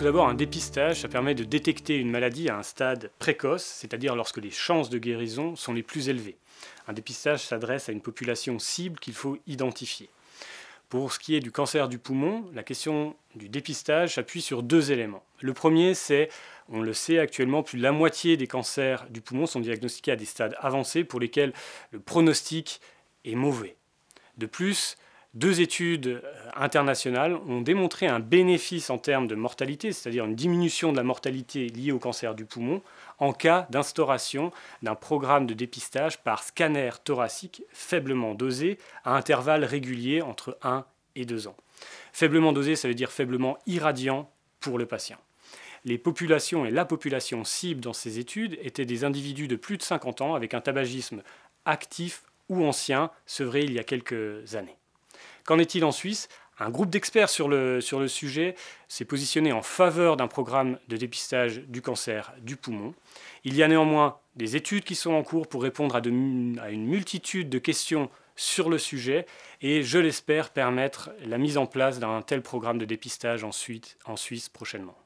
d'abord, un dépistage, ça permet de détecter une maladie à un stade précoce, c'est-à-dire lorsque les chances de guérison sont les plus élevées. Un dépistage s'adresse à une population cible qu'il faut identifier. Pour ce qui est du cancer du poumon, la question du dépistage s'appuie sur deux éléments. Le premier, c'est, on le sait actuellement, plus de la moitié des cancers du poumon sont diagnostiqués à des stades avancés pour lesquels le pronostic est mauvais. De plus, deux études internationales ont démontré un bénéfice en termes de mortalité, c'est-à-dire une diminution de la mortalité liée au cancer du poumon, en cas d'instauration d'un programme de dépistage par scanner thoracique faiblement dosé à intervalles réguliers entre 1 et 2 ans. Faiblement dosé, ça veut dire faiblement irradiant pour le patient. Les populations et la population cible dans ces études étaient des individus de plus de 50 ans avec un tabagisme actif ou ancien, sevré il y a quelques années. Qu'en est-il en Suisse ? Un groupe d'experts sur le sujet s'est positionné en faveur d'un programme de dépistage du cancer du poumon. Il y a néanmoins des études qui sont en cours pour répondre à une multitude de questions sur le sujet et, je l'espère, permettre la mise en place d'un tel programme de dépistage en Suisse prochainement.